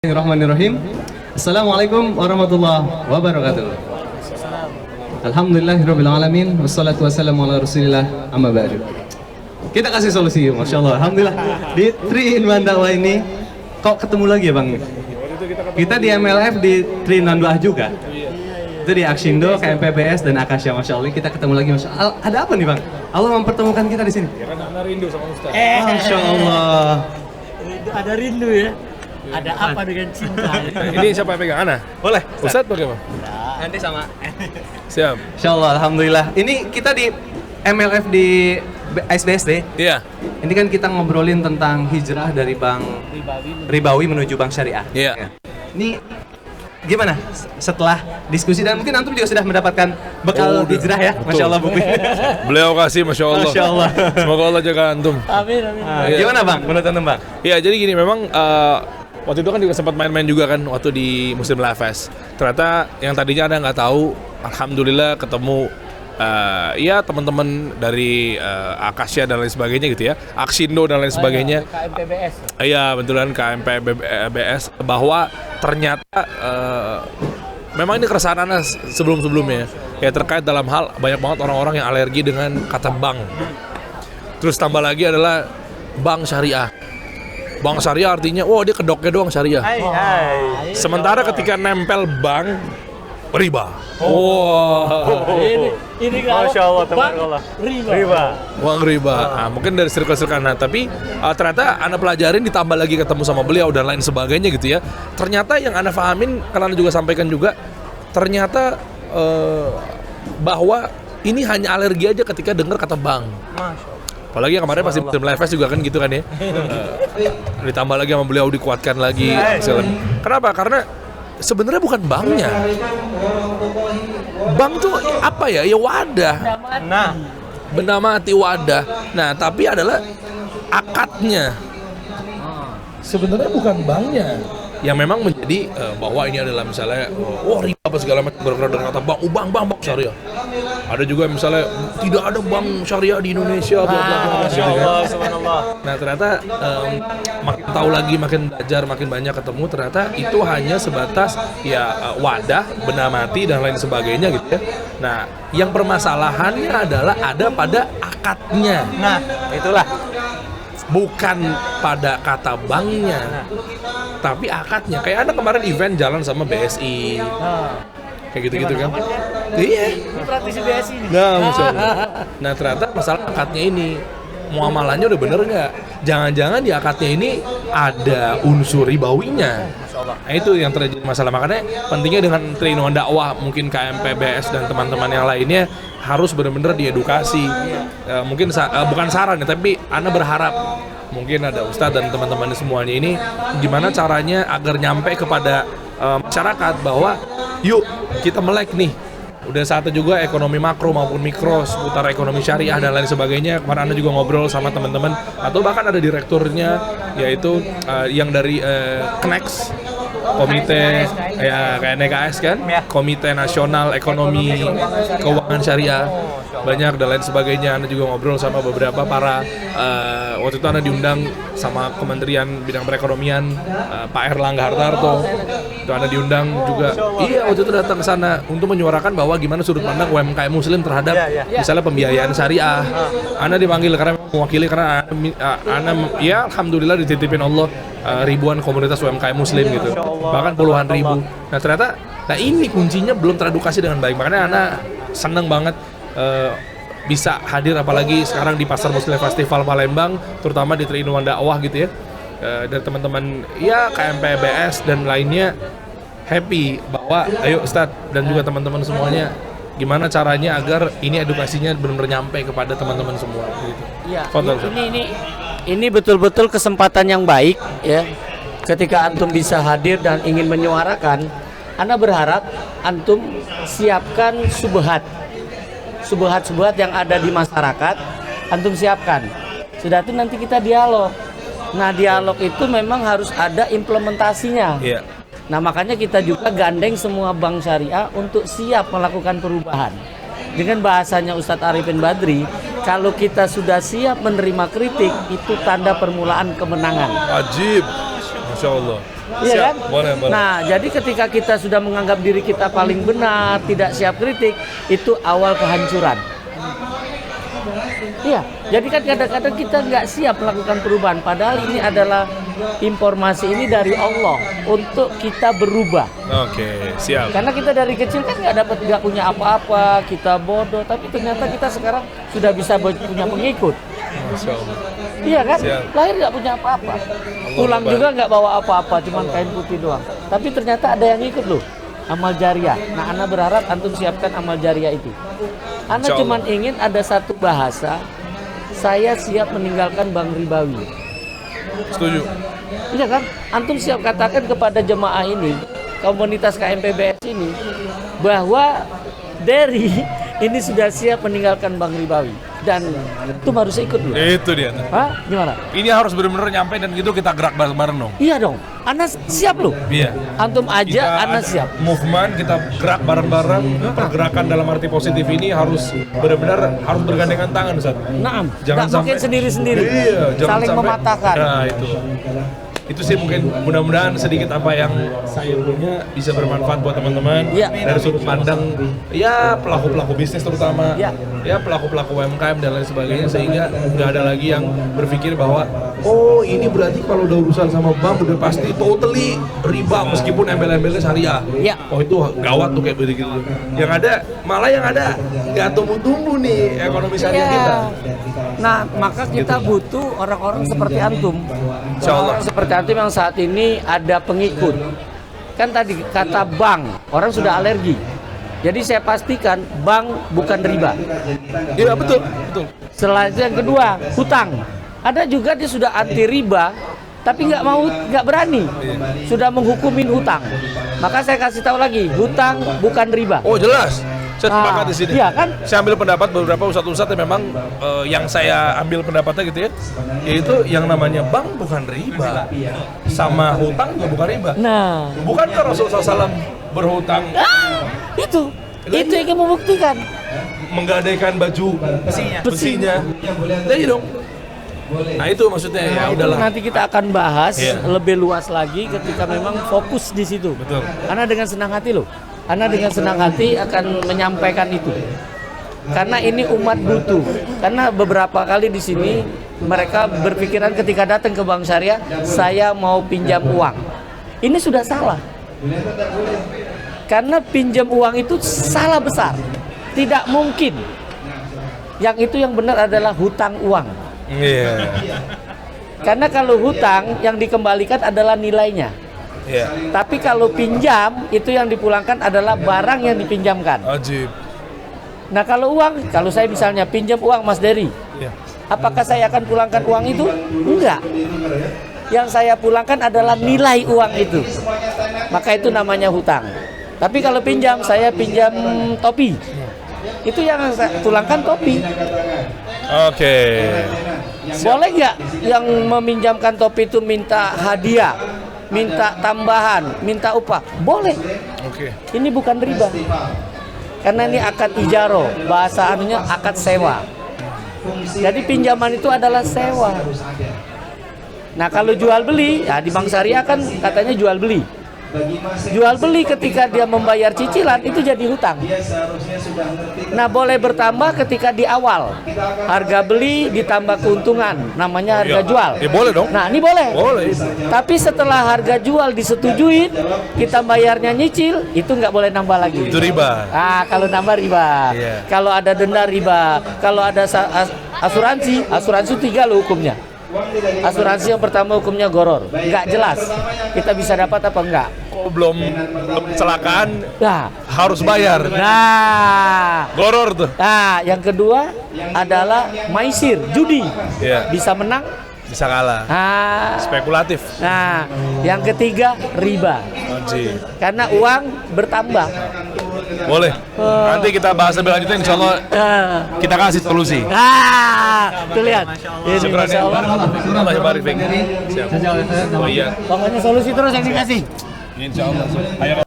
Bismillahirrahmanirrahim. Assalamualaikum warahmatullahi wabarakatuh. Alhamdulillahirabbil alamin wassalatu wassalamu ala Rasulillah amma ba'du. Kita kasih solusi, Masya Allah. Alhamdulillah di 3 in 1 dakwah ini kok ketemu lagi ya Bang? Kita di MLF di 3 in 1 dakwah juga. Itu di Aksindo, KMPBS dan Akasya, Masya Allah. Kita ketemu lagi, Masya Allah. Ada apa nih Bang? Allah mempertemukan kita di sini. Ya kan Ana rindu sama Ustaz. Masya Allah. Ada rindu ya. Ada apa dengan cinta? Ini siapa yang pegang Ana? Boleh. Ustaz bagaimana? Nanti sama. Siap. Insya Allah, Alhamdulillah. Ini kita di MLF di SBSD. Iya. Ini kan kita ngobrolin tentang hijrah dari Bank Ribawi menuju Bank Syariah. Iya. Ini gimana setelah diskusi dan mungkin antum juga sudah mendapatkan bekal hijrah ya, betul. Masya Allah buku. Beliau kasih, Masya Allah. Masya Allah. Semoga Allah jaga antum. Amin. Nah, Iya. gimana Bang, menurut antum Bang? Iya, jadi gini, memang waktu itu kan juga sempat main-main juga kan waktu di Muslim Life Fest. Ternyata yang tadinya Anda nggak tahu, alhamdulillah ketemu ya teman-teman dari Akasya dan lain sebagainya gitu ya, Aksindo dan lain sebagainya. KMPBS. Iya, betulan KMPBS, bahwa ternyata memang ini keresahan Anda sebelum-sebelumnya ya, terkait dalam hal banyak banget orang-orang yang alergi dengan kata bank. Terus tambah lagi adalah bank syariah. Bank syariah artinya, wah dia kedoknya doang syariah. Sementara ketika nempel bank, riba. Ini kalau Masya Allah, Bang, tabarakallah. riba. Uang riba. Nah, mungkin dari circle-circle Anda, tapi ternyata Anda pelajarin, ditambah lagi ketemu sama beliau dan lain sebagainya gitu ya. Ternyata yang Anda pahamin, kalau Anda juga sampaikan juga, ternyata bahwa ini hanya alergi aja ketika dengar kata bank. Apalagi yang kemarin pasti Muslim Life Fest juga kan gitu kan ya. Ditambah lagi sama beliau, dikuatkan lagi. Kenapa? Karena sebenarnya bukan banknya. Bank tuh apa ya? Ya wadah. Nah, Benda mati, wadah. Nah, tapi adalah akadnya. Sebenarnya bukan banknya. Yang memang menjadi bahwa ini adalah misalnya riba apa segala macam, bergerak dengan kata bank syariah. Ada juga misalnya tidak ada bank syariah di Indonesia, bla bla bla. Masya Allah, subhanallah. Nah, ternyata makin tahu lagi, makin belajar, makin banyak ketemu, ternyata itu hanya sebatas ya wadah, benda mati dan lain sebagainya gitu ya. Nah, yang permasalahannya adalah ada pada akadnya. Nah, itulah. Bukan pada kata banknya, tapi akadnya. Kayak Anda kemarin event jalan sama BSI, kayak gitu-gitu kan? Iya. Ini praktisi BSI ini. Nah, nah, ternyata masalah akadnya ini, muamalahnya udah bener nggak? Jangan-jangan di akadnya ini ada unsur ribawinya. Nah, itu yang terjadi masalah. Makanya pentingnya dengan training dakwah, mungkin KMPBS dan teman-teman yang lainnya harus benar-benar diedukasi. Mungkin bukan saran ya, tapi Anda berharap mungkin ada Ustadz dan teman-teman semuanya ini gimana caranya agar nyampe kepada masyarakat bahwa yuk kita melek nih. Udah saatnya juga ekonomi makro maupun mikro seputar ekonomi syariah dan lain sebagainya. Kemarin Anda juga ngobrol sama teman-teman atau bahkan ada direkturnya, yaitu yang dari Knex, komite ya kayak NKS kan, Komite Nasional Ekonomi Keuangan Syariah, banyak dan lain sebagainya. Anda juga ngobrol sama beberapa para waktu itu Anda diundang sama Kementerian Bidang Perekonomian, Pak Erlangga Hartarto. Itu Anda diundang juga. Iya, waktu itu datang ke sana untuk menyuarakan bahwa gimana sudut pandang UMKM Muslim terhadap misalnya pembiayaan syariah. Anda dipanggil karena mewakili, karena Anda ya alhamdulillah dititipin Allah ribuan komunitas UMKM Muslim gitu, bahkan puluhan ribu. Nah, ternyata ini kuncinya belum teredukasi dengan baik. Makanya Anda seneng banget bisa hadir, apalagi sekarang di Pasar Muslim Festival Palembang, terutama di Triinuan Dakwah gitu ya. Dan teman-teman ya KMPBS dan lainnya happy bahwa ayo Ustadz dan juga teman-teman semuanya, gimana caranya agar ini edukasinya benar-benar nyampe kepada teman-teman semua gitu. Iya. Fadhal, Ini betul-betul kesempatan yang baik ya. Ketika antum bisa hadir dan ingin menyuarakan, Anda berharap antum siapkan subhat yang ada di masyarakat, antum siapkan. Sudah itu nanti kita dialog. Nah, dialog itu memang harus ada implementasinya. Iya. Nah, makanya kita juga gandeng semua bank syariah untuk siap melakukan perubahan. Dengan bahasanya Ustadz Arifin Badri, kalau kita sudah siap menerima kritik, itu tanda permulaan kemenangan. Ajib. Masya Masya Allah. Iya Siap. kan? Boleh, boleh. Nah, jadi ketika kita sudah menganggap diri kita paling benar, tidak siap kritik, itu awal kehancuran. Iya, jadi kan kadang-kadang kita nggak siap melakukan perubahan. Padahal ini adalah informasi ini dari Allah untuk kita berubah. Oke, siap. Karena kita dari kecil kan nggak punya apa-apa, kita bodoh. Tapi ternyata kita sekarang sudah bisa punya pengikut. Masya Allah. Iya kan? Siap. Lahir nggak punya apa-apa. Pulang Akbar. juga nggak bawa apa-apa, cuma kain putih doang. Tapi ternyata ada yang ikut loh. Amal jariah. Nah, Ana berharap antum siapkan amal jariah itu. Ana Insya cuma Allah. ingin ada satu bahasa. Saya siap meninggalkan bank ribawi. Setuju. Iya kan? Antum siap katakan kepada jemaah ini, komunitas KMPBS ini, bahwa Derry ini sudah siap meninggalkan bank ribawi. Dan itu harus ikut loh. Itu dia. Hah? Gimana? Ini harus benar-benar nyampe dan gitu kita gerak bareng-bareng dong. Iya dong. Ana siap loh. Iya. Antum aja, Ana ada siap. movement, kita gerak bareng-bareng. Pergerakan dalam arti positif ini harus benar-benar harus bergandengan tangan, Ustaz. Naam. Jangan Nggak mungkin sampai sendiri-sendiri. Iya, jangan Saling sampai, mematahkan. Nah, itu sih mungkin mudah-mudahan sedikit apa yang saya punya bisa bermanfaat buat teman-teman. Iya. Dari sudut pandang ya pelaku-pelaku bisnis terutama. Iya. Ya pelaku-pelaku UMKM dan lain sebagainya, sehingga nggak ada lagi yang berpikir bahwa oh ini berarti kalau udah urusan sama bank udah pasti totally riba meskipun embel-embelnya syariah. Iya. Oh itu gawat tuh kayak begitu. Yang ada malah yang ada nggak tumbuh-tumbuh nih ekonomi syariah kita. Nah, maka kita butuh orang-orang seperti antum. Insya Allah. Orang seperti antum yang saat ini ada pengikut. Kan tadi kata bank, orang sudah alergi. Jadi saya pastikan bank bukan riba. Iya betul, betul. Selanjutnya yang kedua, hutang. Ada juga dia sudah anti riba, tapi nggak berani. Sudah menghukumin hutang. Maka saya kasih tahu lagi, hutang bukan riba. Oh jelas. Saya Nah, sepakat di sini. iya kan? Saya ambil pendapat beberapa ustadz-ustadz yang memang yang saya ambil pendapatnya gitu ya, yaitu yang namanya bank bukan riba, sama hutang juga bukan riba. Nah, Bukankah Rasulullah SAW berhutang itu yang membuktikan. menggadaikan baju besinya? Jadi dong. Nah itu maksudnya ya Itu udahlah. nanti kita akan bahas Iya. lebih luas lagi ketika memang fokus di situ. Betul. Karena dengan senang hati loh. Karena dengan senang hati akan menyampaikan itu. Karena ini umat butuh. Karena beberapa kali di sini mereka berpikiran ketika datang ke bank syariah, saya mau pinjam uang. Ini sudah salah. Karena pinjam uang itu salah besar. Tidak mungkin. Yang itu yang benar adalah hutang uang. Iya. Karena kalau hutang yang dikembalikan adalah nilainya. Iya. Tapi kalau pinjam itu yang dipulangkan adalah barang yang dipinjamkan. Ajib. Nah kalau uang, kalau saya misalnya pinjam uang Mas Dery, Iya. apakah saya akan pulangkan uang itu? Enggak. Yang saya pulangkan adalah nilai uang itu. Maka itu namanya hutang. Tapi kalau pinjam, saya pinjam topi. Itu yang saya pulangkan topi. Oke. Boleh nggak yang meminjamkan topi itu minta hadiah, minta tambahan, minta upah? Boleh. Oke. Ini bukan riba. Karena ini akad ijaro, bahasa anunya akad sewa. Jadi pinjaman itu adalah sewa. Nah kalau jual beli, ya di bank syariah kan katanya jual beli. Jual beli ketika dia membayar cicilan itu jadi hutang. Nah boleh bertambah ketika di awal. Harga beli ditambah keuntungan, namanya harga Iya. jual. Ya boleh dong. Nah ini boleh. Boleh. Tapi setelah harga jual disetujui, kita bayarnya nyicil, itu nggak boleh nambah lagi. Itu riba. Ah, kalau nambah riba. Iya. Kalau ada denda riba. Kalau ada asuransi 3 loh hukumnya. Asuransi yang pertama hukumnya goror, nggak jelas kita bisa dapat apa enggak. Kok belum kecelakaan Nah, harus bayar. Goror tuh. nah yang kedua adalah maisir, judi. Iya. Bisa menang. Bisa kalah. Nah, Spekulatif. nah, yang ketiga riba. Anjir. Karena uang bertambah. Boleh. Nanti kita bahas lebih lanjutnya insya Allah kita kasih solusi. Tuh lihat. Ini Syukuran Masya ya. Allah. Allah yabarik fiik. Siap. Oh iya. Pokoknya solusi terus yang dikasih. Insya Allah. Ayo.